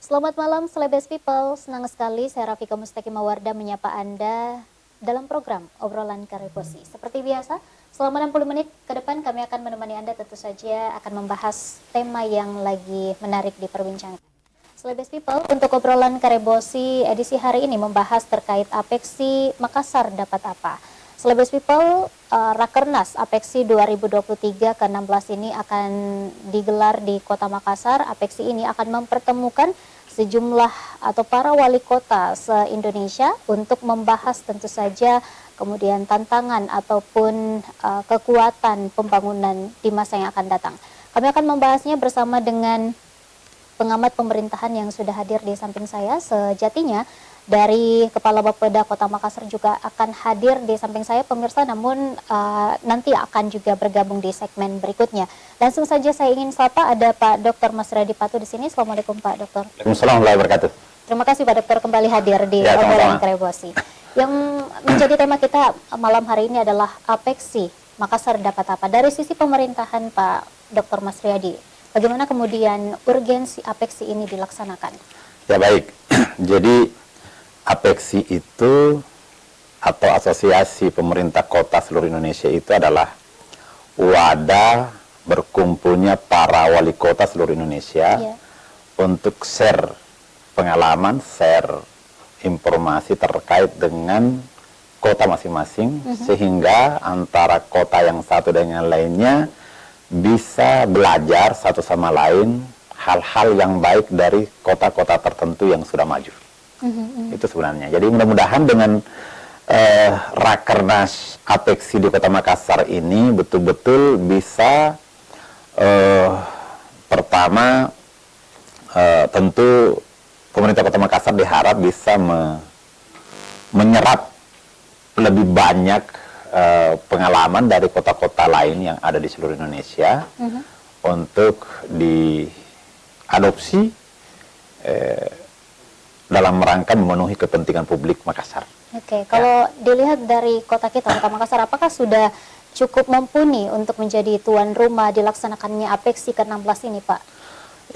Selamat malam Celebes People, senang sekali saya Rafika Mustaqim Mawarda menyapa Anda dalam program Obrolan Karebosi. Seperti biasa, selama 60 menit ke depan kami akan menemani Anda, tentu saja akan membahas tema yang lagi menarik diperbincangkan. Celebes People, untuk Obrolan Karebosi edisi hari ini membahas terkait Apexi Makassar dapat apa. Celebes People, Rakernas Apexi 2023 ke-16 ini akan digelar di Kota Makassar. Apexi ini akan mempertemukan sejumlah atau para wali kota se-Indonesia untuk membahas tentu saja kemudian tantangan ataupun kekuatan pembangunan di masa yang akan datang. Kami akan membahasnya bersama dengan pengamat pemerintahan yang sudah hadir di samping saya. Sejatinya dari Kepala Bapeda Kota Makassar juga akan hadir di samping saya, pemirsa, namun nanti akan juga bergabung di segmen berikutnya. Langsung saja saya ingin sapa, ada Pak Dr. Masradi Patu di sini. Assalamualaikum Pak Dokter. Waalaikumsalam warahmatullahi wabarakatuh. Terima kasih Pak Dokter kembali hadir di Obrolan Karebosi. Yang menjadi tema kita malam hari ini adalah Apexi Makassar dapat apa. Dari sisi pemerintahan Pak Dr. Masradi, bagaimana kemudian urgensi Apexi ini dilaksanakan? Ya baik, jadi Apexi itu atau Asosiasi Pemerintah Kota seluruh Indonesia itu adalah wadah berkumpulnya para wali kota seluruh Indonesia untuk share pengalaman, share informasi terkait dengan kota masing-masing, sehingga antara kota yang satu dengan lainnya bisa belajar satu sama lain hal-hal yang baik dari kota-kota tertentu yang sudah maju. Itu sebenarnya. Jadi mudah-mudahan dengan Rakernas Apexi di Kota Makassar ini betul-betul bisa pertama tentu pemerintah Kota Makassar diharap bisa menyerap lebih banyak pengalaman dari kota-kota lain yang ada di seluruh Indonesia untuk diadopsi dalam rangka memenuhi kepentingan publik Makassar. Oke, kalau dilihat dari kota kita, Kota Makassar, apakah sudah cukup mumpuni untuk menjadi tuan rumah dilaksanakannya Apexi ke-16 ini, Pak?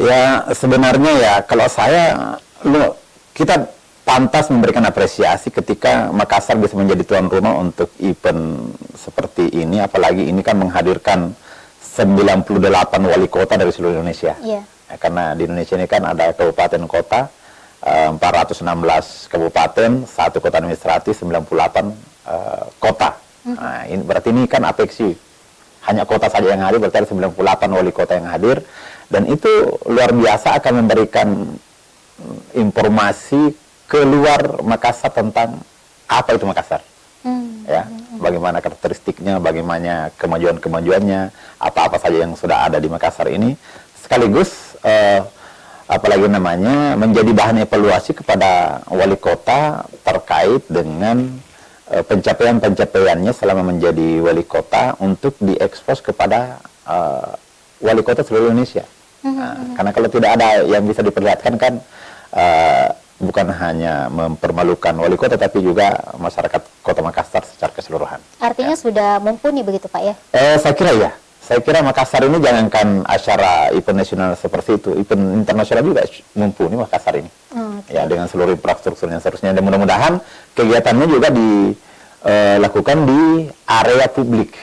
Ya, sebenarnya ya, kalau saya, kita pantas memberikan apresiasi ketika Makassar bisa menjadi tuan rumah untuk event seperti ini, apalagi ini kan menghadirkan 98 wali kota dari seluruh Indonesia. Ya, karena di Indonesia ini kan ada kabupaten kota, 416 kabupaten, 1 kota administratif, 98 kota. Nah, ini berarti ini kan Apexi hanya kota saja yang hadir, berarti ada 98 wali kota yang hadir, dan itu luar biasa akan memberikan informasi keluar Makassar tentang apa itu Makassar. Ya, bagaimana karakteristiknya, bagaimana kemajuan-kemajuannya, apa-apa saja yang sudah ada di Makassar ini, sekaligus apalagi namanya menjadi bahan evaluasi kepada wali kota terkait dengan pencapaian-pencapaiannya selama menjadi wali kota untuk diekspos kepada wali kota seluruh Indonesia. Karena kalau tidak ada yang bisa diperlihatkan kan bukan hanya mempermalukan wali kota, tapi juga masyarakat Kota Makassar secara keseluruhan. Artinya sudah mumpuni begitu Pak ya? Saya kira ya. Saya kira Makassar ini jangankan acara event nasional seperti itu, event internasional juga mumpuni Makassar ini. Ya, dengan seluruh infrastrukturnya seterusnya. Dan mudah-mudahan kegiatannya juga dilakukan di area publik.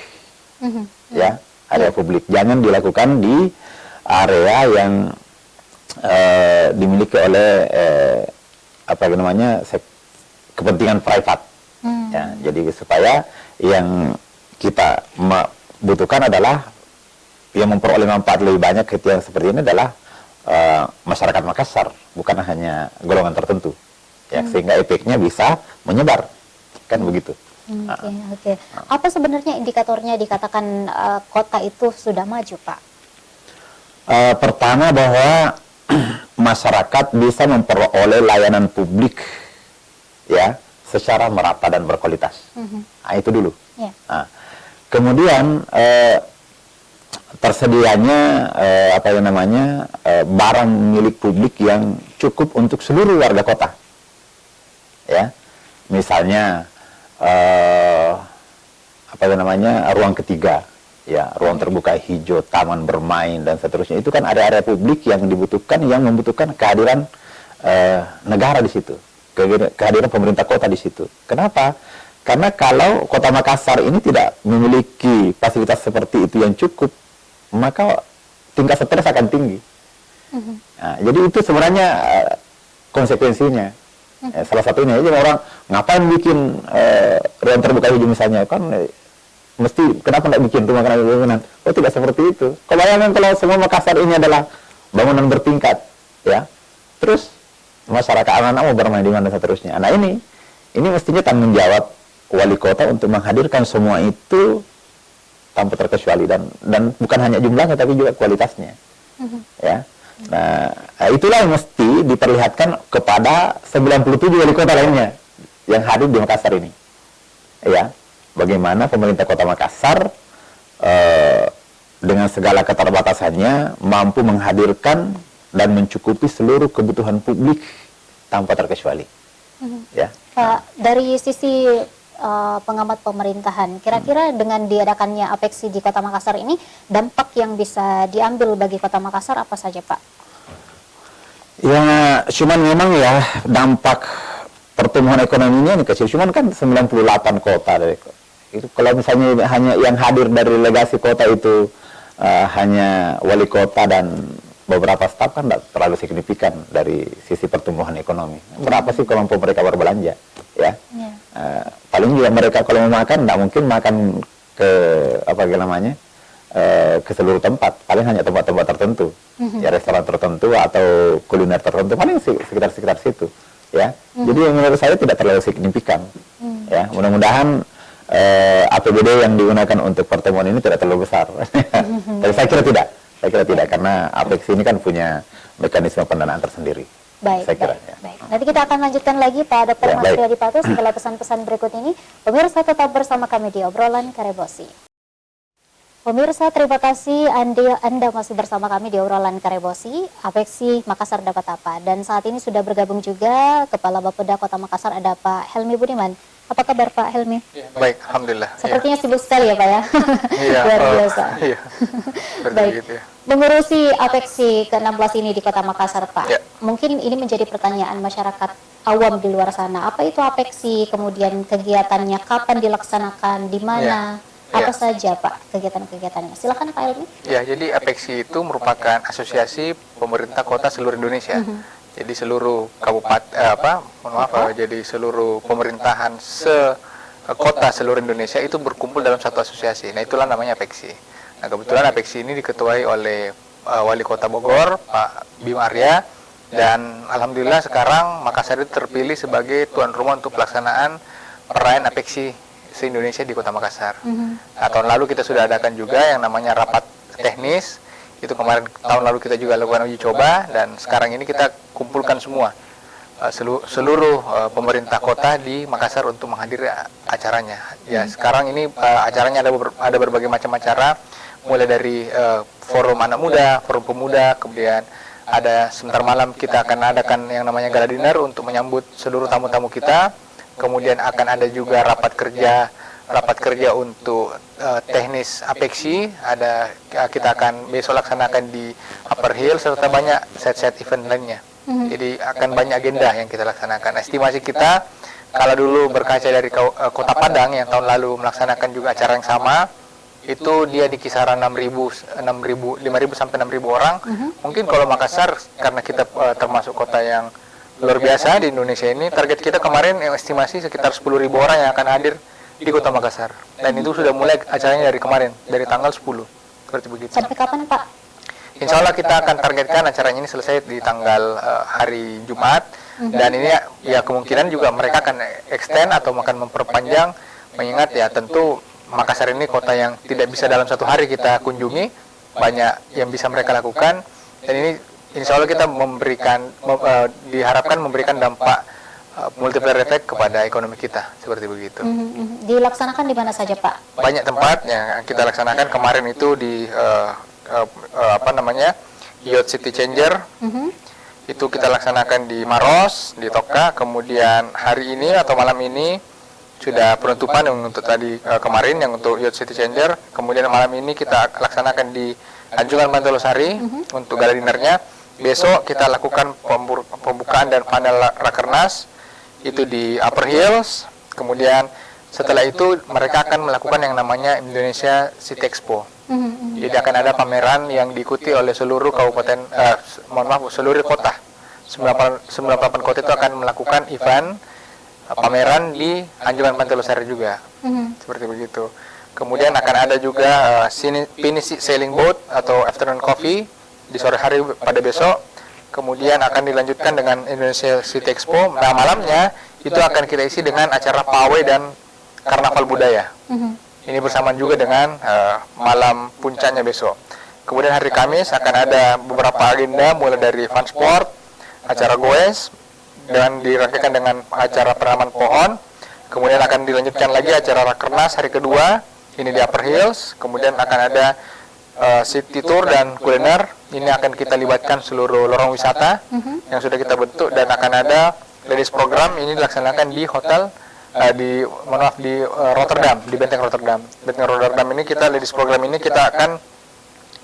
Ya, area publik. Jangan dilakukan di area yang dimiliki oleh kepentingan private. Ya, jadi supaya yang kita butuhkan adalah yang memperoleh manfaat lebih banyak ketika seperti ini adalah masyarakat Makassar, bukan hanya golongan tertentu, ya, sehingga efeknya bisa menyebar, kan begitu. Oke. Apa sebenarnya indikatornya dikatakan kota itu sudah maju, Pak? Pertama bahwa masyarakat bisa memperoleh layanan publik, ya, secara merata dan berkualitas. Nah, itu dulu. Nah, kemudian tersedianya barang milik publik yang cukup untuk seluruh warga kota. Ya, misalnya ruang ketiga, ya, ruang terbuka hijau, taman bermain dan seterusnya. Itu kan area-area publik yang dibutuhkan, yang membutuhkan kehadiran negara di situ, kehadiran pemerintah kota di situ. Kenapa? Karena kalau Kota Makassar ini tidak memiliki fasilitas seperti itu yang cukup, maka tingkat stres akan tinggi. Nah, jadi itu sebenarnya konsekuensinya. Salah satunya, jadi orang ngapain bikin ruang terbuka hijau misalnya, kan mesti kenapa nggak bikin rumah bangunan? Oh, tidak seperti itu. Kau bayangkan kalau semua Makassar ini adalah bangunan bertingkat, ya, terus masyarakat anak-anak mau bermain di mana seterusnya. Nah, ini mestinya tanggung jawab wali kota untuk menghadirkan semua itu tanpa terkecuali, dan bukan hanya jumlahnya tapi juga kualitasnya. Ya. Nah, itulah yang mesti diperlihatkan kepada 97 wali kota lainnya yang hadir di Makassar ini. Ya. Bagaimana pemerintah Kota Makassar dengan segala keterbatasannya mampu menghadirkan dan mencukupi seluruh kebutuhan publik tanpa terkecuali. Ya. Pak, dari sisi pengamat pemerintahan, kira-kira dengan diadakannya APEXI di Kota Makassar ini, dampak yang bisa diambil bagi Kota Makassar apa saja, Pak? Ya, cuman memang ya dampak pertumbuhan ekonominya ini kecil. Cuman kan 98 kota dari itu, kalau misalnya hanya yang hadir dari legasi kota itu hanya wali kota dan beberapa staf, kan tidak terlalu signifikan dari sisi pertumbuhan ekonomi. Berapa sih kalau mereka berbelanja, ya? Paling juga mereka kalau mau makan, tidak mungkin makan ke apa namanya ke seluruh tempat, paling hanya tempat-tempat tertentu, ya, restoran tertentu atau kuliner tertentu, paling sekitar situ, ya. Jadi menurut saya tidak terlalu signifikan, ya. Mudah-mudahan APBD yang digunakan untuk pertemuan ini tidak terlalu besar. Tapi saya kira tidak, karena APEXI ini kan punya mekanisme pendanaan tersendiri. Baik, saya kira, baik. Nanti kita akan lanjutkan lagi Pak Dr. Mas Riyadi Patus setelah pesan-pesan berikut ini. Pemirsa, tetap bersama kami di Obrolan Karebosi. Pemirsa, terima kasih Anda masih bersama kami di Obrolan Karebosi. APEXI Makassar dapat apa? Dan saat ini sudah bergabung juga Kepala Bapeda Kota Makassar, ada Pak Helmi Budiman. Apa kabar Pak Helmi? Ya, baik, alhamdulillah. Sepertinya sibuk sekali ya Pak ya. Iya, luar biasa. Iya. Baik. Gitu ya. Mengurusi APEXI ke-16 ini di Kota Makassar, Pak. Ya. Mungkin ini menjadi pertanyaan masyarakat awam di luar sana. Apa itu APEXI? Kemudian kegiatannya kapan dilaksanakan? Di mana? Apa saja Pak kegiatan-kegiatannya? Silakan Pak Helmi. Ya, jadi APEXI itu merupakan asosiasi pemerintah kota seluruh Indonesia. Jadi seluruh kabupaten jadi seluruh pemerintahan kota seluruh Indonesia itu berkumpul dalam satu asosiasi. Nah, itulah namanya APEXI. Nah, kebetulan APEXI ini diketuai oleh Wali Kota Bogor, Pak Bima Arya, dan alhamdulillah sekarang Makassar itu terpilih sebagai tuan rumah untuk pelaksanaan perayaan APEXI se-Indonesia di Kota Makassar. Nah, tahun lalu kita sudah adakan juga yang namanya rapat teknis. Itu kemarin tahun lalu kita juga lakukan uji coba, dan sekarang ini kita kumpulkan semua seluruh pemerintah kota di Makassar untuk menghadiri acaranya. Ya, sekarang ini acaranya ada berbagai macam acara, mulai dari forum anak muda, forum pemuda, kemudian ada sebentar malam kita akan adakan yang namanya gala dinner untuk menyambut seluruh tamu-tamu kita. Kemudian akan ada juga rapat kerja untuk teknis APEXI, kita akan besok laksanakan di Upper Hill, serta banyak set-set event lainnya. Jadi akan banyak agenda yang kita laksanakan. Estimasi kita, kalau dulu berkaca dari Kota Padang yang tahun lalu melaksanakan juga acara yang sama, itu dia di kisaran 5.000 sampai 6.000 orang. Mungkin kalau Makassar, karena kita termasuk kota yang luar biasa di Indonesia ini, target kita kemarin yang estimasi sekitar 10.000 orang yang akan hadir di Kota Makassar. Dan itu sudah mulai acaranya dari kemarin, dari tanggal 10. Seperti begitu. Sampai kapan Pak? Insya Allah kita akan targetkan acaranya ini selesai di tanggal hari Jumat. Dan ini ya kemungkinan juga mereka akan extend atau akan memperpanjang, mengingat ya tentu Makassar ini kota yang tidak bisa dalam satu hari kita kunjungi, banyak yang bisa mereka lakukan. Dan ini insya Allah kita diharapkan memberikan dampak multiplier effect kepada ekonomi kita, seperti begitu. Dilaksanakan di mana saja Pak? Banyak tempat yang kita laksanakan. Kemarin itu di Youth City Changer, itu kita laksanakan di Maros, di Toka. Kemudian hari ini atau malam ini sudah penutupan yang untuk kemarin yang untuk Youth City Changer. Kemudian malam ini kita laksanakan di Anjungan Bantalosari untuk gala dinernya. besok kita lakukan pembukaan dan panel Rakernas itu di Upper Hills. Kemudian setelah itu mereka akan melakukan yang namanya Indonesia City Expo. Jadi akan ada pameran yang diikuti oleh seluruh kabupaten, seluruh kota. 98 kota itu akan melakukan event pameran di Anjungan Pantai Losari juga. Seperti begitu. Kemudian akan ada juga finish sailing boat atau afternoon coffee di sore hari pada besok. Kemudian akan dilanjutkan dengan Indonesia City Expo. Nah, malamnya itu akan kita isi dengan acara pawai dan karnaval budaya. Ini bersamaan juga dengan malam puncaknya besok. Kemudian hari Kamis akan ada beberapa agenda, mulai dari fun sport, acara goes, dan dirangkaikan dengan acara penanaman pohon. Kemudian akan dilanjutkan lagi acara Rakernas hari kedua, ini di Upper Hills. Kemudian akan ada city tour dan kuliner. Ini akan kita libatkan seluruh lorong wisata yang sudah kita bentuk, dan akan ada ladies program. Ini dilaksanakan di hotel di Rotterdam, di Benteng Rotterdam. Benteng Rotterdam ini kita ladies program ini kita akan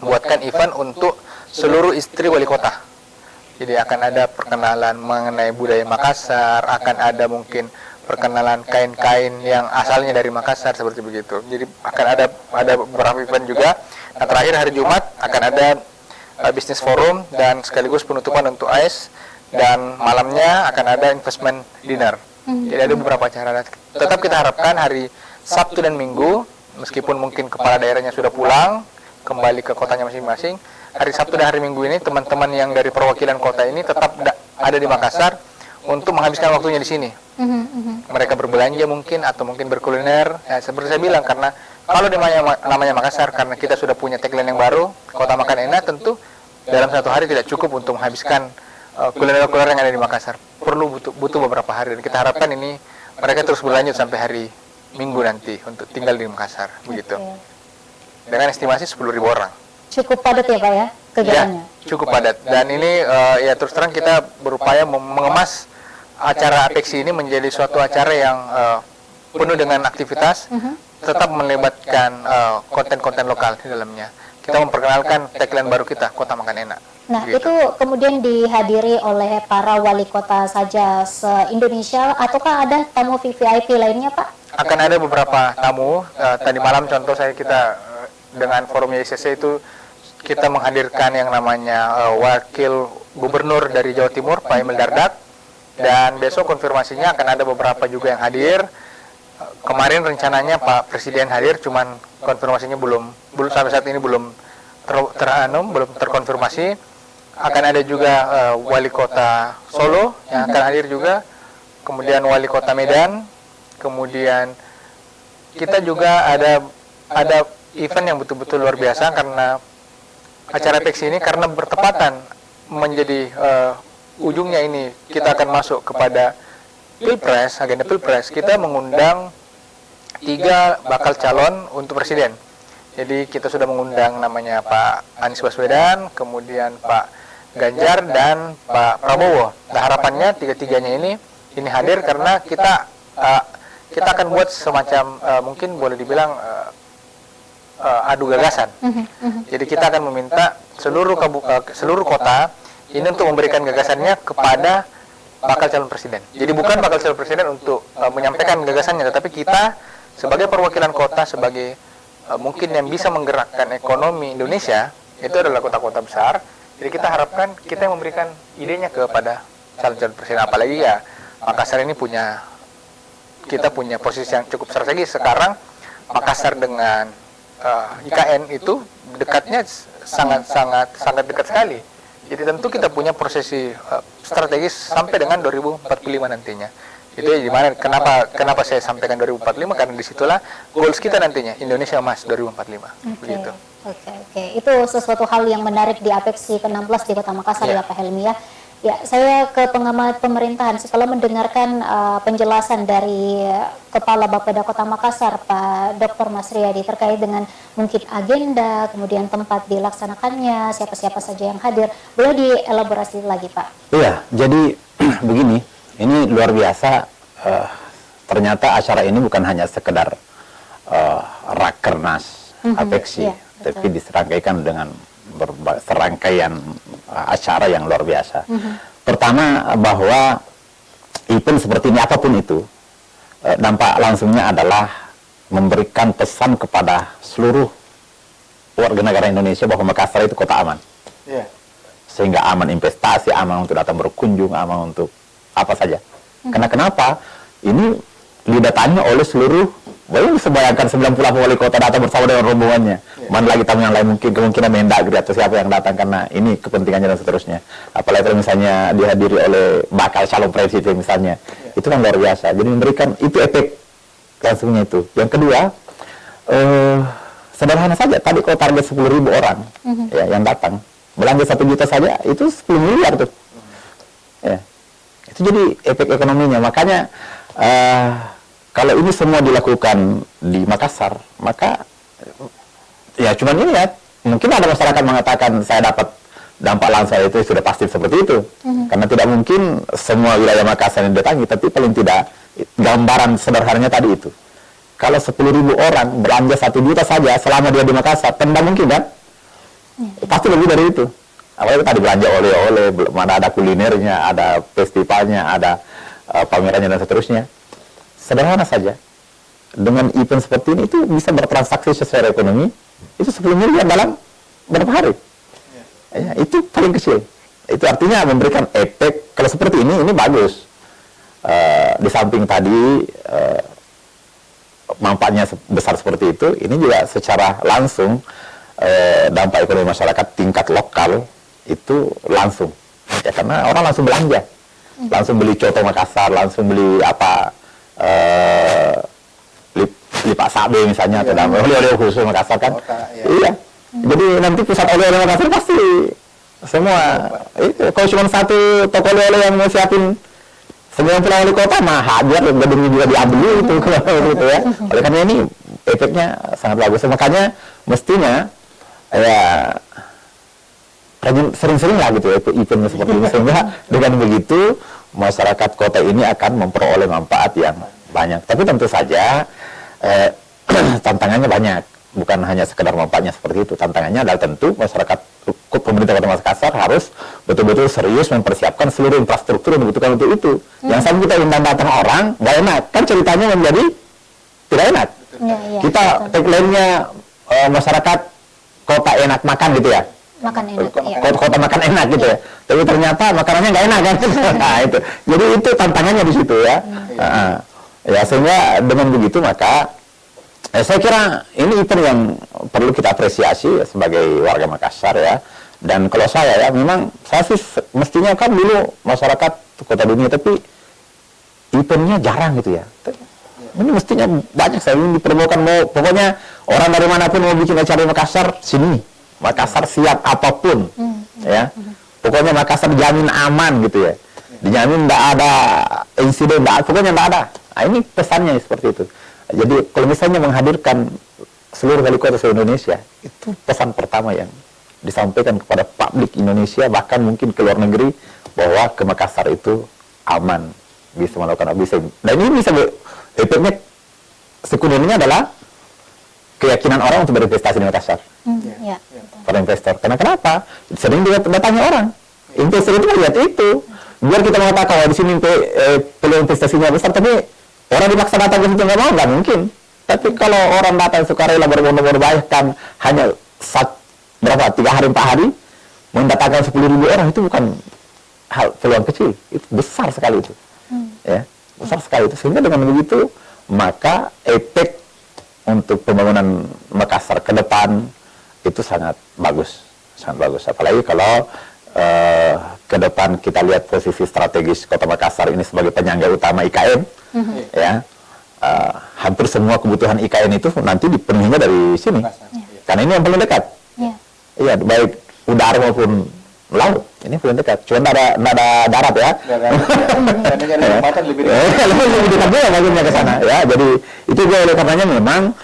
buatkan event untuk seluruh istri wali kota. Jadi akan ada perkenalan mengenai budaya Makassar, akan ada mungkin perkenalan kain-kain yang asalnya dari Makassar, seperti begitu. Jadi akan ada beberapa event juga. Nah, terakhir hari Jumat akan ada bisnis forum dan sekaligus penutupan untuk AIS, dan malamnya akan ada investment dinner. Jadi ada beberapa acara. Tetap kita harapkan hari Sabtu dan Minggu, meskipun mungkin kepala daerahnya sudah pulang kembali ke kotanya masing-masing, hari Sabtu dan hari Minggu ini teman-teman yang dari perwakilan kota ini tetap ada di Makassar untuk menghabiskan waktunya di sini. Mereka berbelanja mungkin, atau mungkin berkuliner. Ya, seperti saya bilang, karena kalau namanya Makassar, karena kita sudah punya tagline yang baru, Kota Makan Enak, tentu dalam satu hari tidak cukup untuk menghabiskan kuliner-kuliner yang ada di Makassar. Perlu butuh beberapa hari, dan kita harapkan ini mereka terus berlanjut sampai hari Minggu nanti untuk tinggal di Makassar, begitu. Dengan estimasi 10.000 orang. Cukup padat ya Pak ya kegiatannya? Ya, cukup padat. Dan ini ya terus terang kita berupaya mengemas acara APEXI ini menjadi suatu acara yang penuh dengan aktivitas, tetap melibatkan konten-konten lokal di dalamnya. Kita memperkenalkan tagline baru kita, Kota Makan Enak. Nah, gitu. itu kemudian dihadiri oleh para wali kota saja se-Indonesia, ataukah ada tamu VVIP lainnya, Pak? Akan ada beberapa tamu. Tadi malam contoh kita dengan forum YCC itu kita menghadirkan yang namanya Wakil Gubernur dari Jawa Timur, Pak Emil Dardak. Dan besok konfirmasinya akan ada beberapa juga yang hadir. Kemarin rencananya Pak Presiden hadir, cuman konfirmasinya belum sampai saat ini belum terkonfirmasi. Akan ada juga Wali Kota Solo yang akan hadir juga, kemudian Wali Kota Medan, kemudian kita juga ada event yang betul-betul luar biasa, karena acara APEXI ini karena bertepatan menjadi ujungnya ini kita akan masuk kepada Pilpres, agenda Pilpres. Kita mengundang 3 bakal calon untuk presiden. Jadi kita sudah mengundang namanya Pak Anies Baswedan, kemudian Pak Ganjar, dan Pak Prabowo. Nah, harapannya 3-tiganya ini hadir karena kita akan buat semacam mungkin boleh dibilang adu gagasan. Jadi kita akan meminta seluruh kota ini untuk memberikan gagasannya kepada bakal calon presiden. Jadi bukan bakal calon presiden untuk menyampaikan gagasannya, tetapi kita sebagai perwakilan kota, sebagai mungkin yang bisa menggerakkan ekonomi Indonesia, itu adalah kota-kota besar. Jadi kita harapkan kita yang memberikan idenya kepada calon-calon presiden. Apalagi ya Makassar ini kita punya posisi yang cukup strategis. Sekarang Makassar dengan IKN itu dekatnya sangat dekat sekali. Jadi tentu kita punya posisi strategis sampai dengan 2045 nantinya. Itu gimana? Kenapa saya sampaikan 2045? Karena disitulah goals kita nantinya, Indonesia Emas 2045. Begitu. Oke. Itu sesuatu hal yang menarik di APEXI ke-16 di Kota Makassar ya Pak Helmi ya. Ya, saya ke pengamat pemerintahan. Setelah mendengarkan penjelasan dari Kepala Bapeda Kota Makassar, Pak Dr. Mas Riyadi, terkait dengan mungkin agenda, kemudian tempat dilaksanakannya, siapa-siapa saja yang hadir, boleh dielaborasi lagi Pak? Iya, jadi begini, ini luar biasa. Ternyata acara ini bukan hanya sekedar Rakernas APEXI, tapi diserangkaikan dengan serangkaian acara yang luar biasa. Pertama, bahwa event seperti ini apapun itu, dampak langsungnya adalah memberikan pesan kepada seluruh warga negara Indonesia bahwa Makassar itu kota aman. Sehingga aman investasi, aman untuk datang berkunjung, aman untuk apa saja. Karena kenapa? Ini didatangi oleh seluruh, bisa bayangkan 90 wali kota datang bersama dengan rombongannya. Mana lagi tamu yang lain, mungkin kemungkinan Mendagri atau siapa yang datang, karena ini kepentingannya dan seterusnya. Apalagi kalau misalnya dihadiri oleh bakal calon presiden misalnya. Itu kan luar biasa. Jadi memberikan itu efek langsungnya itu. Yang kedua, sederhana saja. Tadi kalau target 10.000 orang ya, yang datang, belanja 1 juta saja, itu 10 miliar tuh. Ya. Itu jadi efek ekonominya. Makanya kalau ini semua dilakukan di Makassar, maka ya cuman ini ya, mungkin ada masyarakat mengatakan saya dapat dampak langsung itu, sudah pasti seperti itu. Karena tidak mungkin semua wilayah Makassar yang didatangi, tapi paling tidak gambaran sederhananya tadi itu. Kalau 10.000 orang belanja 1 juta saja selama dia di Makassar, tidak mungkin kan? Pasti lebih dari itu. Apalagi tadi belanja oleh-oleh, mana ada kulinernya, ada festivalnya, ada pamerannya dan seterusnya. Sederhana saja. Dengan event seperti ini itu bisa bertransaksi secara ekonomi, itu 10 miliar dalam berapa hari? Ya, itu paling kecil. Itu artinya memberikan efek. Kalau seperti ini bagus. Di samping tadi manfaatnya besar seperti itu, ini juga secara langsung dampak ekonomi masyarakat tingkat lokal itu langsung. Ya, karena orang langsung belanja, langsung beli coto Makassar, langsung beli apa lipak sabe misalnya, atau oleh-oleh khusus Makassar kan. Iya. Jadi nanti pusat oleh-oleh Makassar pasti semua. Kalau cuma satu toko oleh-oleh yang mau siapin 90 wali kota, mah hajar gedungnya juga diambil itu gitu ya. Oleh karena ini efeknya sangat bagus. Makanya mestinya ya sering-sering lah gitu ya event seperti ini, sehingga dengan begitu masyarakat kota ini akan memperoleh manfaat yang banyak. Tapi tentu saja tantangannya banyak, bukan hanya sekedar manfaatnya seperti itu. Tantangannya adalah tentu masyarakat, pemerintah Kota Makassar harus betul-betul serius mempersiapkan seluruh infrastruktur yang dibutuhkan untuk itu. Yang sama kita undang datang orang, nggak enak, kan ceritanya menjadi tidak enak. Kita tagline-nya masyarakat kota enak makan gitu ya. Makan enak, kota makan enak gitu ya. Tapi ternyata makanannya nggak enak kan. Nah itu. Jadi itu tantangannya di situ ya. Ya sehingga dengan begitu maka saya kira ini event yang perlu kita apresiasi ya, sebagai warga Makassar ya. Dan kalau saya ya memang saya sih mestinya kan dulu masyarakat kota dunia, tapi eventnya jarang gitu ya. Ini mestinya banyak, saya ingin diperlukan, mau pokoknya orang dari manapun mau bikin acara di Makassar, sini. Makassar siap apapun, ya. Pokoknya Makassar dijamin aman gitu ya. Dijamin tidak ada insiden, pokoknya tidak ada. Nah, ini pesannya seperti itu. Jadi kalau misalnya menghadirkan seluruh wali kota seluruh Indonesia, itu pesan pertama yang disampaikan kepada publik Indonesia, bahkan mungkin ke luar negeri, bahwa ke Makassar itu aman, bisa melakukan dan ini bisa efeknya sekundernya adalah keyakinan orang untuk berinvestasi di Makassar. Para investor. Karena kenapa? Sering didatangi orang. Investor itu melihat itu. Biar kita mengatakan bahwa di sini peluang investasinya besar, tapi orang dipaksa datang ke situ nggak mau, nggak mungkin. Tapi kalau orang datang sukarela berbondong-bondong, bahkan hanya 3 hari 4 hari mendatangkan 10.000 orang, itu bukan hal peluang kecil, itu besar sekali itu. Ya, besar sekali itu. Sehingga dengan begitu maka efek untuk pembangunan Makassar ke depan itu sangat bagus, apalagi kalau ke depan kita lihat posisi strategis Kota Makassar ini sebagai penyangga utama IKN, ya, hampir semua kebutuhan IKN itu nanti dipenuhinya dari sini, karena ini yang paling dekat, iya, baik udara maupun laut, ini paling dekat, cuma nggak ada darat ya, lebih dekat juga bagiannya ke sana, ya, jadi itu juga oleh karenanya memang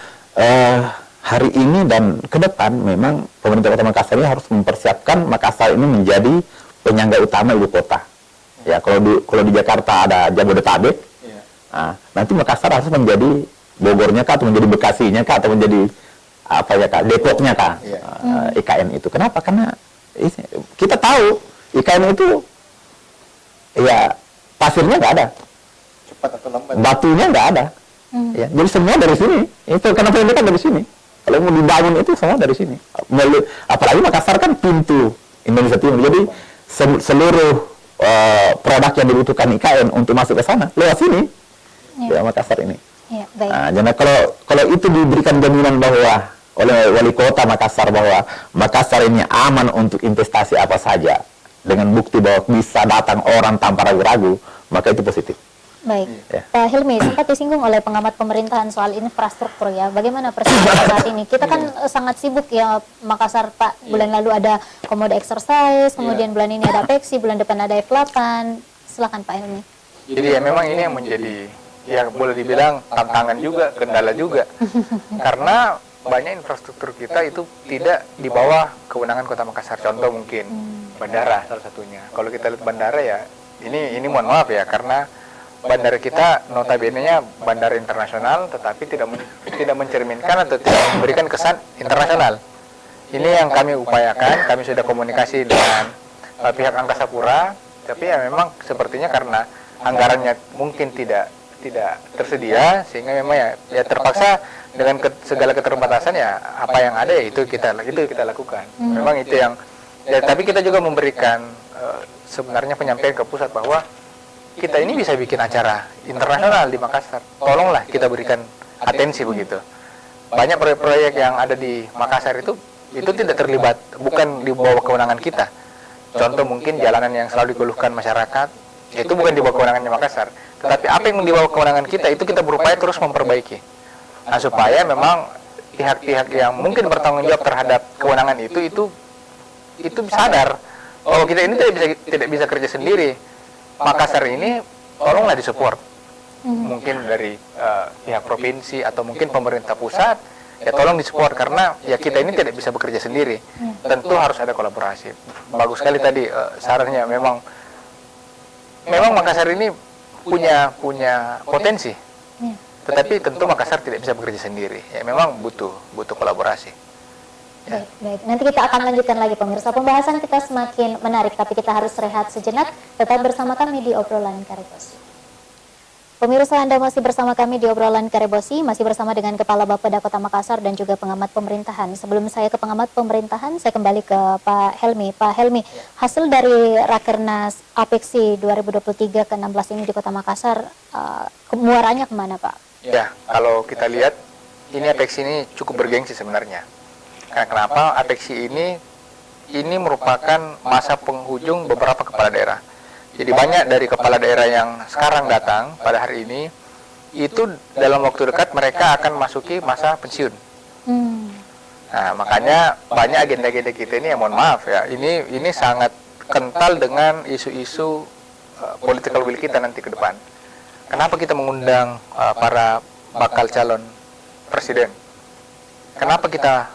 hari ini dan ke depan memang pemerintah Kota Makassar ini harus mempersiapkan Makassar ini menjadi penyangga utama ibu kota. Ya, kalau di Jakarta ada Jabodetabek, nanti Makassar harus menjadi Bogornya kah, atau menjadi Bekasinya kah, atau menjadi apa ya Kak, depoknya Kak, IKN itu. Kenapa? Karena kita tahu IKN itu ya pasirnya nggak ada, Cepat atau lambat. batunya nggak ada, ya. Jadi semua dari sini. Itu kenapa ini kan dari sini. Kalau mau dibangun itu semua dari sini. Apalagi Makassar kan pintu Indonesia Timur. Jadi seluruh produk yang dibutuhkan IKN untuk masuk ke sana lewat sini, ya Makassar ini. Ya, baik. Nah, jadi kalau itu diberikan jaminan bahwa oleh wali kota Makassar bahwa Makassar ini aman untuk investasi apa saja dengan bukti bahwa bisa datang orang tanpa ragu-ragu, maka itu positif. Baik, Ya. Pak Hilmi, sempat disinggung oleh pengamat pemerintahan soal infrastruktur ya. Bagaimana persiapan saat ini? Kita kan sangat sibuk ya Makassar, Pak. Bulan lalu ada Komodo Exercise, kemudian bulan ini ada Apeksi, bulan depan ada F8. Silakan Pak Hilmi. Jadi ya memang ini yang menjadi, ya boleh dibilang tantangan juga, kendala juga. Karena banyak infrastruktur kita itu tidak di bawah kewenangan Kota Makassar. Contoh mungkin bandara salah satunya. Kalau kita lihat bandara ya, ini mohon maaf ya, karena bandara kita notabene-nya bandara internasional, tetapi tidak mencerminkan atau tidak memberikan kesan internasional. Ini yang kami upayakan. Kami sudah komunikasi dengan pihak Angkasa Pura, tapi ya memang sepertinya karena anggarannya mungkin tidak tersedia, sehingga memang ya terpaksa dengan segala keterbatasan ya apa yang ada ya itu kita lakukan. Memang itu yang ya, tapi kita juga memberikan sebenarnya penyampaian ke pusat bahwa kita ini bisa bikin acara internasional di Makassar. Tolonglah kita berikan atensi begitu. Banyak proyek-proyek yang ada di Makassar itu tidak terlibat, bukan di bawah kewenangan kita. Contoh mungkin jalanan yang selalu dikeluhkan masyarakat, itu bukan di bawah kewenangannya Makassar. Tetapi apa yang di bawah kewenangan kita itu kita berupaya terus memperbaiki. Nah, supaya memang pihak-pihak yang mungkin bertanggung jawab terhadap kewenangan itu sadar bahwa kita ini tidak bisa kerja sendiri. Makassar ini tolonglah disupport. Mungkin dari pihak provinsi atau mungkin pemerintah pusat, ya tolong disupport karena ya kita ini tidak bisa bekerja sendiri. Tentu harus ada kolaborasi. Bagus sekali tadi sarannya, memang Makassar ini punya potensi. Tetapi tentu Makassar tidak bisa bekerja sendiri. Ya memang butuh kolaborasi. Ya. Baik. Nanti kita akan lanjutkan lagi pemirsa. Pembahasan kita semakin menarik, tapi kita harus rehat sejenak. Tetap bersama kami di obrolan Karebosi. Pemirsa, Anda masih bersama kami di obrolan Karebosi, masih bersama dengan Kepala Bapeda Kota Makassar dan juga pengamat pemerintahan. Sebelum saya ke pengamat pemerintahan, saya kembali ke Pak Helmi. Pak Helmi, hasil dari Rakernas Apeksi 2023 ke-16 ini di Kota Makassar, muaranya kemana Pak? Ya, kalau kita lihat, ini Apeksi ini cukup bergengsi sebenarnya. Karena kenapa? Apeksi ini merupakan masa penghujung beberapa kepala daerah. Jadi banyak dari kepala daerah yang sekarang datang pada hari ini, itu dalam waktu dekat mereka akan masuki masa pensiun. Nah, makanya banyak agenda-agenda kita ini, ya mohon maaf ya, ini sangat kental dengan isu-isu political will kita nanti ke depan. Kenapa kita mengundang para bakal calon presiden? Kenapa kita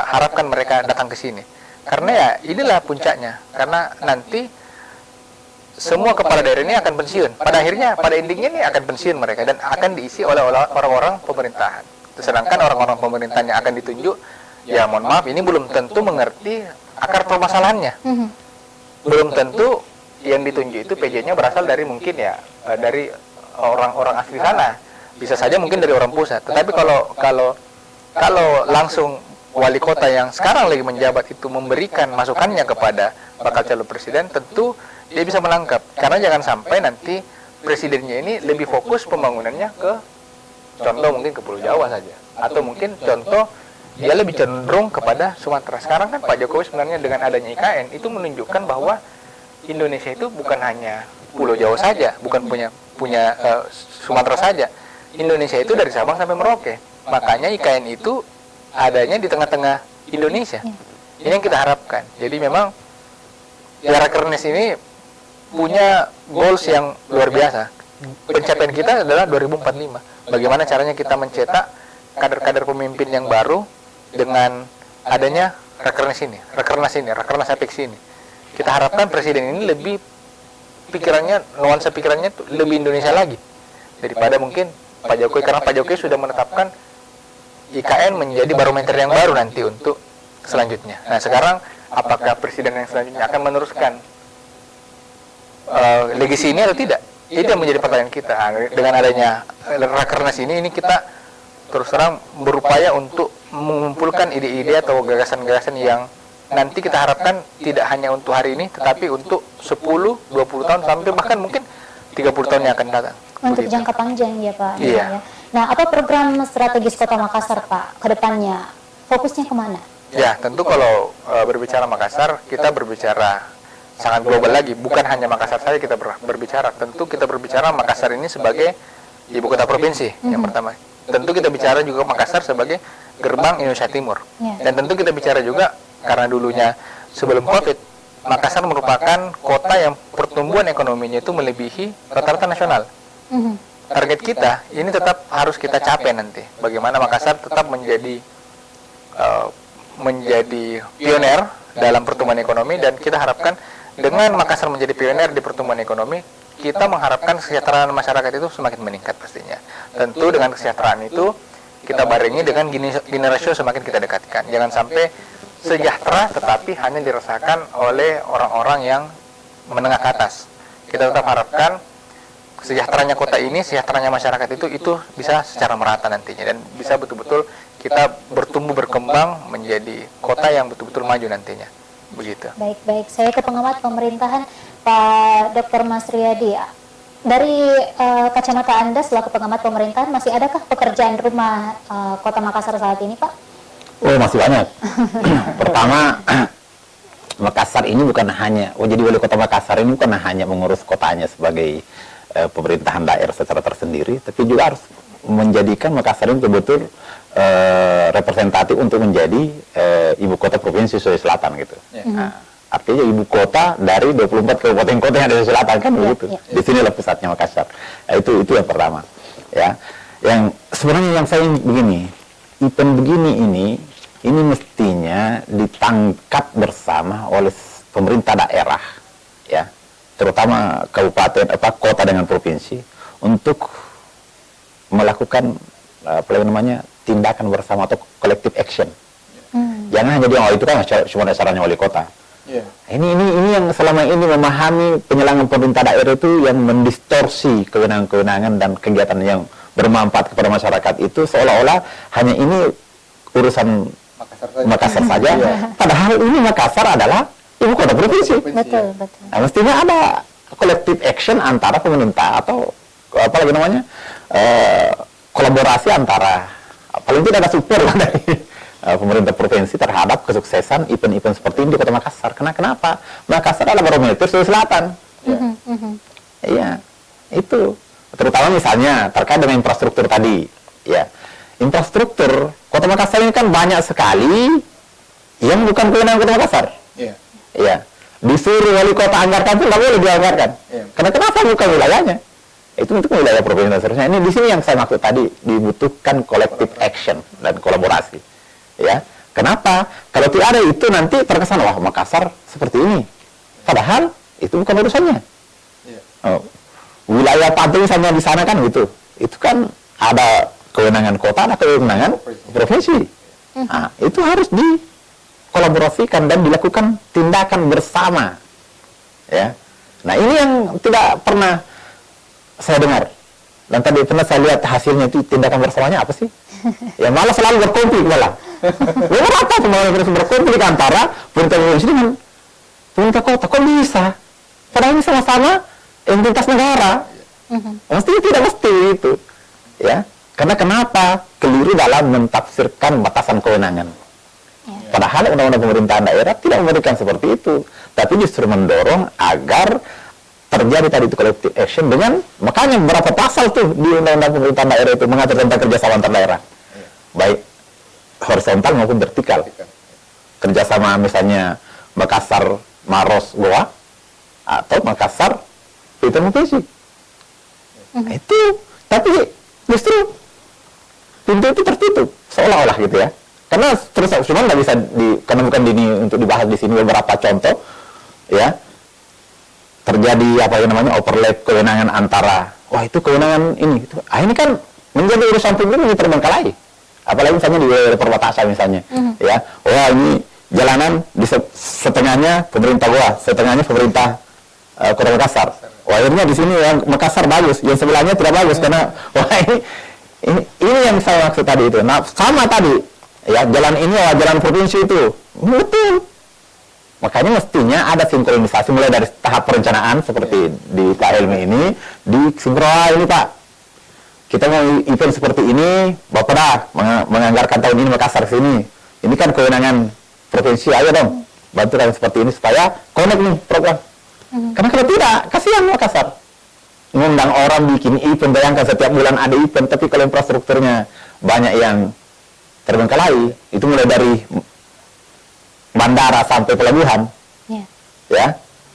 harapkan mereka datang ke sini? Karena ya inilah puncaknya. Karena nanti semua kepala daerah ini akan pensiun. Pada endingnya ini akan pensiun mereka dan akan diisi oleh orang-orang pemerintahan. Sedangkan orang-orang pemerintahan yang akan ditunjuk, ya mohon maaf, ini belum tentu mengerti akar permasalahannya. Belum tentu yang ditunjuk itu PJ-nya berasal dari mungkin ya dari orang-orang asli sana. Bisa saja mungkin dari orang pusat. Tetapi kalau langsung wali kota yang sekarang lagi menjabat itu memberikan masukannya kepada bakal calon presiden, tentu dia bisa menangkap. Karena jangan sampai nanti presidennya ini lebih fokus pembangunannya ke contoh mungkin ke Pulau Jawa saja, atau mungkin contoh dia lebih cenderung kepada Sumatera. Sekarang kan Pak Jokowi sebenarnya dengan adanya IKN itu menunjukkan bahwa Indonesia itu bukan hanya Pulau Jawa saja, bukan punya Sumatera saja. Indonesia itu dari Sabang sampai Merauke. Makanya IKN itu adanya di tengah-tengah Indonesia. Ini yang kita harapkan. Jadi memang ya Rakernas ini punya goals yang luar biasa. Pencapaian kita adalah 2045. Bagaimana caranya kita mencetak kader-kader pemimpin yang baru dengan adanya Rakernas Apeksi ini. Kita harapkan presiden ini lebih nuansa pikirannya lebih Indonesia lagi daripada mungkin Pak Jokowi, karena Pak Jokowi sudah menetapkan IKN menjadi barometer yang baru nanti untuk selanjutnya. Nah sekarang apakah presiden yang selanjutnya akan meneruskan legasi ini atau tidak? Itu yang menjadi pertanyaan kita. Nah, dengan adanya Rakernas ini kita terus terang berupaya untuk mengumpulkan ide-ide atau gagasan-gagasan yang nanti kita harapkan tidak hanya untuk hari ini, tetapi untuk 10, 20 tahun, sampai bahkan mungkin 30 tahun yang akan datang. Untuk Begitu. jangka panjang ya Pak. Iya. Ya. Nah, apa program strategis Kota Makassar Pak ke depannya? Fokusnya kemana? Ya, tentu kalau berbicara Makassar, kita berbicara sangat global lagi. Bukan hanya Makassar saja kita berbicara. Tentu kita berbicara Makassar ini sebagai ibu kota provinsi, yang pertama. Tentu kita bicara juga Makassar sebagai gerbang Indonesia Timur. Ya. Dan tentu kita bicara juga, karena dulunya sebelum COVID, Makassar merupakan kota yang pertumbuhan ekonominya itu melebihi rata-rata nasional. Target kita ini tetap harus kita capai nanti. Bagaimana Makassar tetap menjadi pioner dalam pertumbuhan ekonomi, dan kita harapkan dengan Makassar menjadi pioner di pertumbuhan ekonomi, kita mengharapkan kesejahteraan masyarakat itu semakin meningkat pastinya. Tentu dengan kesejahteraan itu kita barengi dengan gini rasio semakin kita dekatkan. Jangan sampai sejahtera tetapi hanya dirasakan oleh orang-orang yang menengah ke atas. Kita tetap harapkan sejahteranya kota ini, sejahteranya masyarakat itu bisa secara merata nantinya, dan bisa betul-betul kita bertumbuh berkembang menjadi kota yang betul-betul maju nantinya. Begitu. Baik. Saya ke pengamat pemerintahan Pak Dr. Mas Riyadi. Dari kacamata Anda selaku pengamat pemerintahan, masih adakah pekerjaan rumah Kota Makassar saat ini, Pak? Oh, masih banyak. Pertama, Makassar ini bukan hanya, jadi wali kota Makassar ini bukan hanya mengurus kotanya sebagai pemerintahan daerah secara tersendiri, tapi juga harus menjadikan Makassar ini betul-betul representatif untuk menjadi ibu kota provinsi Sulawesi Selatan gitu. Nah, artinya ibu kota dari 24 kabupaten kota yang ada di Selatan kan begitu. Di sinilah pusatnya Makassar. Nah, itu yang pertama. Ya, yang sebenarnya yang saya begini, event begini ini mestinya ditangkap bersama oleh pemerintah daerah, ya, terutama kabupaten, kota dengan provinsi, untuk melakukan tindakan bersama atau collective action. Jangan hanya dia, itu kan cuma acaranya wali kota. Ini yang selama ini memahami penyelenggaraan pemerintah daerah itu yang mendistorsi kewenangan-kewenangan dan kegiatan yang bermanfaat kepada masyarakat itu seolah-olah hanya ini urusan Makassar saja. Padahal ini Makassar adalah ibu kota provinsi. Betul. Nah, mestinya ada collective action antara pemerintah atau kolaborasi antara, paling tidak ada support dari pemerintah provinsi terhadap kesuksesan event-event seperti ini di kota Makassar. Kenapa? Makassar adalah barometer Sulawesi Selatan. Iya, itu. Terutama misalnya terkait dengan infrastruktur tadi, ya. Infrastruktur kota Makassar ini kan banyak sekali yang bukan kewenangan kota Makassar. Iya. Disuruh wali kota anggarkan pun nggak boleh dianggarkan. Karena kenapa bukan wilayahnya? Itu untuk wilayah provinsi dan seterusnya. Ini di sini yang saya maksud tadi, dibutuhkan collective action dan kolaborasi. Ya. Kenapa? Kalau tidak ada itu nanti terkesan wah Makassar seperti ini. Padahal itu bukan urusannya. Oh. Wilayah pantai misalnya di sana kan gitu. Itu kan ada kewenangan kota, ada kewenangan provinsi. Nah, itu harus dikolaborasikan dan dilakukan tindakan bersama. Ya. Nah, ini yang tidak pernah saya dengar. Dan tadi pernah saya lihat hasilnya itu tindakan bersamanya apa sih? Ya malah selalu berkonflik malah. Beberapa pembangunan berkonflik antara pemerintah provinsi dengan pemerintah kota. Kok bisa? Padahal ini sama-sama entitas negara. Mestinya tidak mesti itu. Ya. Karena kenapa? Keliru dalam mentafsirkan batasan kewenangan. Padahal undang-undang pemerintahan daerah tidak memberikan seperti itu, tapi justru mendorong agar terjadi tadi itu collective action dengan, makanya beberapa pasal tuh di undang-undang pemerintahan daerah itu mengatur tentang kerjasama antar daerah, baik horizontal maupun vertikal. Kerjasama misalnya Makassar, Maros, Goa, atau Makassar, itu provinsi. Itu, tapi justru pintu itu tertutup seolah-olah gitu ya. Karena terus cuma nggak bisa karena bukan ini untuk dibahas di sini beberapa contoh ya, terjadi overlap kewenangan antara wah itu kewenangan ini itu. Ini kan menjadi urusan publik yang terbengkalai. apalagi misalnya di wilayah perbatasan misalnya, ya, wah ini jalanan di setengahnya pemerintah Goa, setengahnya pemerintah Kota Makassar. Wah, akhirnya di sini yang Makassar bagus, yang sebelahnya tidak bagus karena wah ini yang saya maksud tadi itu. Nah, sama tadi, ya, jalan ini wah jalan provinsi itu, betul. Makanya mestinya ada sinkronisasi mulai dari tahap perencanaan seperti di Pak Helmi ini, di sinkron ini Pak. Kita mau event seperti ini, Bapak dah menganggarkan tahun ini Makassar sini. Ini kan kewenangan provinsi, ayo dong bantu kami seperti ini supaya connect nih program. Karena kalau tidak, kasihan Makassar. Ngundang orang bikin event, bayangkan setiap bulan ada event, tapi kalau infrastrukturnya banyak yang terbengkalai, itu mulai dari bandara sampai pelabuhan, ya,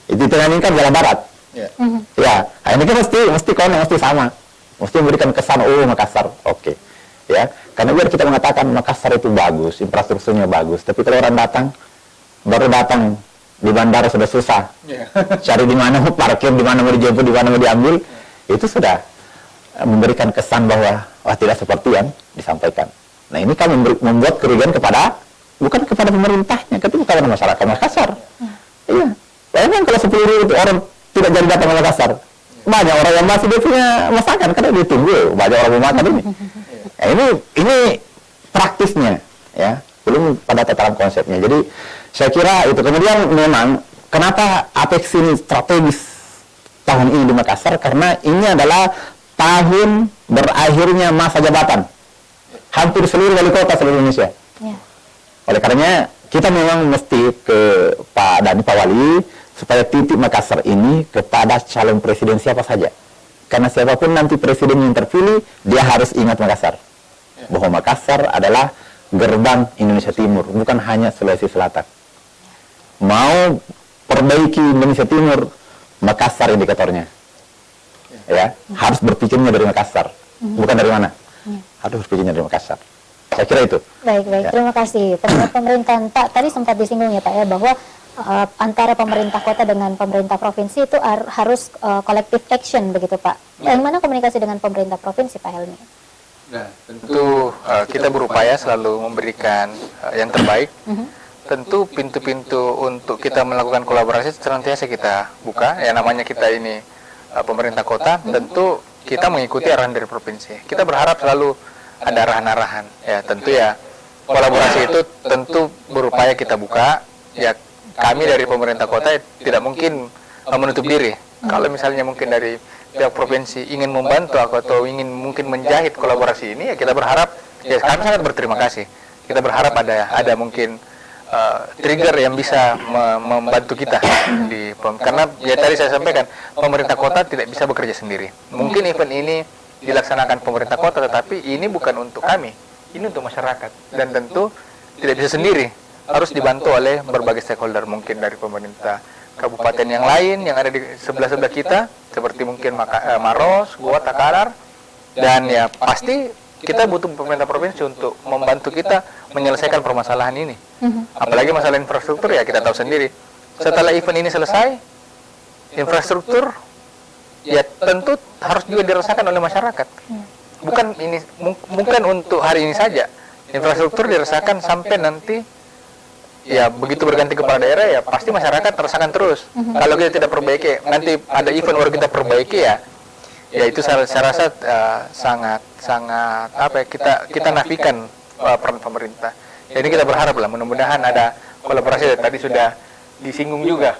itu ini kan jalan darat, ya, nah, ini kan mesti connect, mesti sama, mesti memberikan kesan Makassar, oke. Ya, karena biar kita mengatakan Makassar itu bagus, infrastrukturnya bagus, tapi kalau orang baru datang di bandara sudah susah, cari di mana mau parkir, di mana mau dijemput, di mana mau diambil, itu sudah memberikan kesan bahwa wah tidak seperti yang disampaikan. Nah ini kan membuat kerugian bukan kepada pemerintahnya, tapi kepada masyarakat Makassar. Iya, bayangkan kalau 10.000 orang tidak jadi datang ke Makassar, banyak orang yang masih dia punya masakan karena dia tunggu banyak orang mau makan ini. Nah, ini praktisnya, ya, belum pada tataran konsepnya. Jadi saya kira itu. Kemudian memang kenapa Apex ini strategis tahun ini di Makassar, karena ini adalah tahun berakhirnya masa jabatan hampir seluruh wali kota seluruh Indonesia. Oleh karenanya kita memang mesti ke Pak Wali supaya titik Makassar ini kepada calon presiden siapa saja. Karena siapapun nanti presiden yang terpilih, dia harus ingat Makassar. Bahwa Makassar adalah gerbang Indonesia Timur, bukan hanya Sulawesi Selatan. Mau perbaiki Indonesia Timur, Makassar indikatornya. Ya, harus berpikirnya dari Makassar, bukan dari mana. Harus berpikirnya dari Makassar. Saya kira itu. Baik. Ya. Terima kasih. Terkait pemerintahan Pak, tadi sempat disinggung ya Pak ya, bahwa antara pemerintah kota dengan pemerintah provinsi itu harus collective action begitu Pak. Bagaimana komunikasi dengan pemerintah provinsi Pak Helmi? Nah, tentu kita berupaya selalu memberikan yang terbaik. Tentu pintu-pintu untuk kita melakukan kolaborasi senantiasa kita buka. Ya namanya kita ini pemerintah kota, tentu kita mengikuti arahan dari provinsi. Kita berharap selalu ada arahan-arahan. Ya tentu ya kolaborasi itu tentu berupaya kita buka. Ya kami dari pemerintah kota tidak mungkin menutup diri. Kalau misalnya mungkin dari pihak provinsi ingin membantu atau ingin mungkin menjahit kolaborasi ini, ya kita berharap, ya kami sangat berterima kasih. Kita berharap ada mungkin trigger yang bisa membantu kita karena ya tadi saya sampaikan pemerintah kota tidak bisa bekerja sendiri. Mungkin event ini dilaksanakan pemerintah kota, tetapi ini bukan untuk kami, ini untuk masyarakat, dan tentu tidak bisa sendiri, harus dibantu oleh berbagai stakeholder, mungkin dari pemerintah kabupaten yang lain yang ada di sebelah-sebelah kita, seperti mungkin Maros, Goa, Takalar, dan ya pasti kita butuh pemerintah provinsi untuk membantu kita menyelesaikan permasalahan ini. Apalagi masalah infrastruktur, ya kita tahu sendiri. Setelah event ini selesai, infrastruktur ya tentu harus juga dirasakan oleh masyarakat. Bukan untuk hari ini saja. Infrastruktur dirasakan sampai nanti ya begitu berganti kepala daerah, ya pasti masyarakat terasakan terus. Kalau kita tidak perbaiki, nanti ada event baru kita perbaiki, ya itu saya rasa sangat apa ya, kita nafikan peran pemerintah. Jadi kita berharap lah, mudah-mudahan ada kolaborasi. Tadi sudah disinggung juga.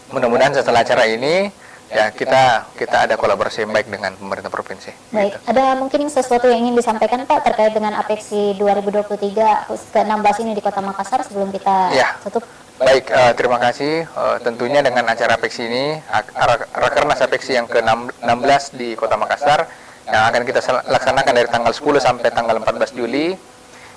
Mudah-mudahan setelah acara ini ya kita ada kolaborasi yang baik dengan pemerintah provinsi. Baik, gitu. ada mungkin sesuatu yang ingin disampaikan Pak terkait dengan Apexi 2023 ke-16 ini di Kota Makassar sebelum kita tutup? Baik, terima kasih. Tentunya dengan acara Apexi ini, Rakernas Apexi yang ke-16 di Kota Makassar yang akan kita laksanakan dari tanggal 10 sampai tanggal 14 Juli.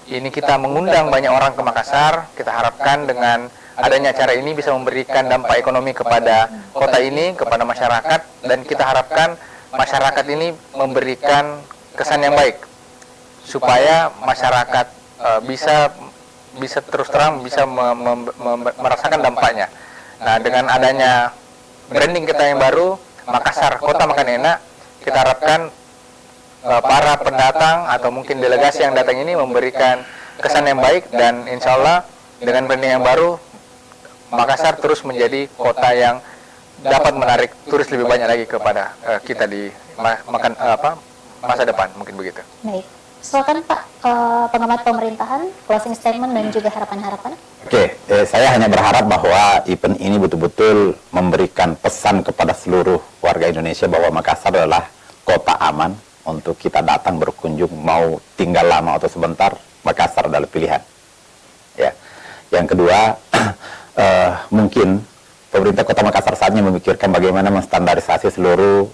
Ini kita mengundang banyak orang ke Makassar. Kita harapkan dengan adanya acara ini bisa memberikan dampak ekonomi kepada kota ini, kepada masyarakat, dan kita harapkan masyarakat ini memberikan kesan yang baik supaya masyarakat bisa terus terang bisa merasakan dampaknya. Nah, dengan adanya branding kita yang baru, Makassar Kota Makan Enak, kita harapkan para pendatang atau mungkin delegasi yang datang ini memberikan kesan yang baik, dan insya Allah dengan branding yang baru Makassar terus menjadi kota yang dapat menarik turis lebih banyak lagi kepada kita di masa depan, mungkin begitu. Baik, silakan Pak, pengamat pemerintahan, closing statement dan juga harapan-harapan. Oke, saya hanya berharap bahwa event ini betul-betul memberikan pesan kepada seluruh warga Indonesia bahwa Makassar adalah kota aman untuk kita datang berkunjung, mau tinggal lama atau sebentar, Makassar adalah pilihan. Ya, yang kedua, mungkin pemerintah Kota Makassar saatnya memikirkan bagaimana menstandarisasi seluruh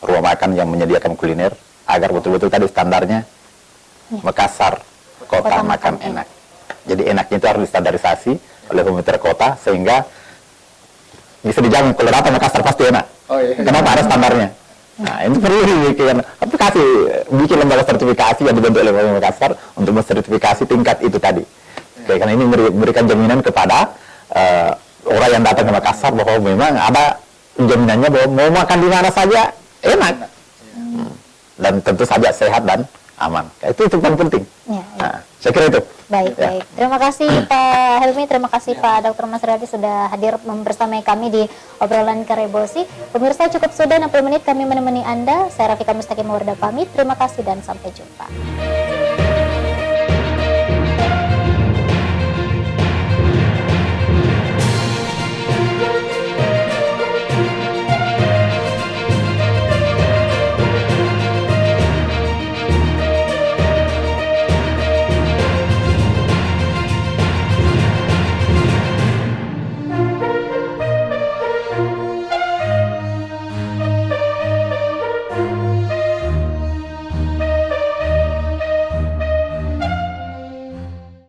rumah makan yang menyediakan kuliner agar betul-betul tadi standarnya Makassar kota makan enak. Jadi enaknya itu harus distandarisasi oleh pemerintah kota sehingga bisa dijamin kalau datang Makassar pasti enak. Oh, iya. Kenapa ada standarnya? Nah, ini perlu dibikin aplikasi, bikin lembaga sertifikasi yang dibentuk oleh Pemerintah Makassar untuk mensertifikasi tingkat itu tadi. Oke, karena ini memberikan jaminan kepada orang yang datang ke Makassar bahwa memang ada jaminannya bahwa mau makan di mana saja enak. Dan tentu saja sehat dan aman. Itu paling penting. Ya, ya. Nah, saya kira itu. Baik, ya. Baik. Terima kasih Pak Helmi, terima kasih Pak Dr. Mas Riyadi sudah hadir bersama kami di obrolan Karebosi. Pemirsa, cukup sudah 60 menit kami menemani Anda. Saya Rafika Mustaqim Mawarda pamit. Terima kasih dan sampai jumpa.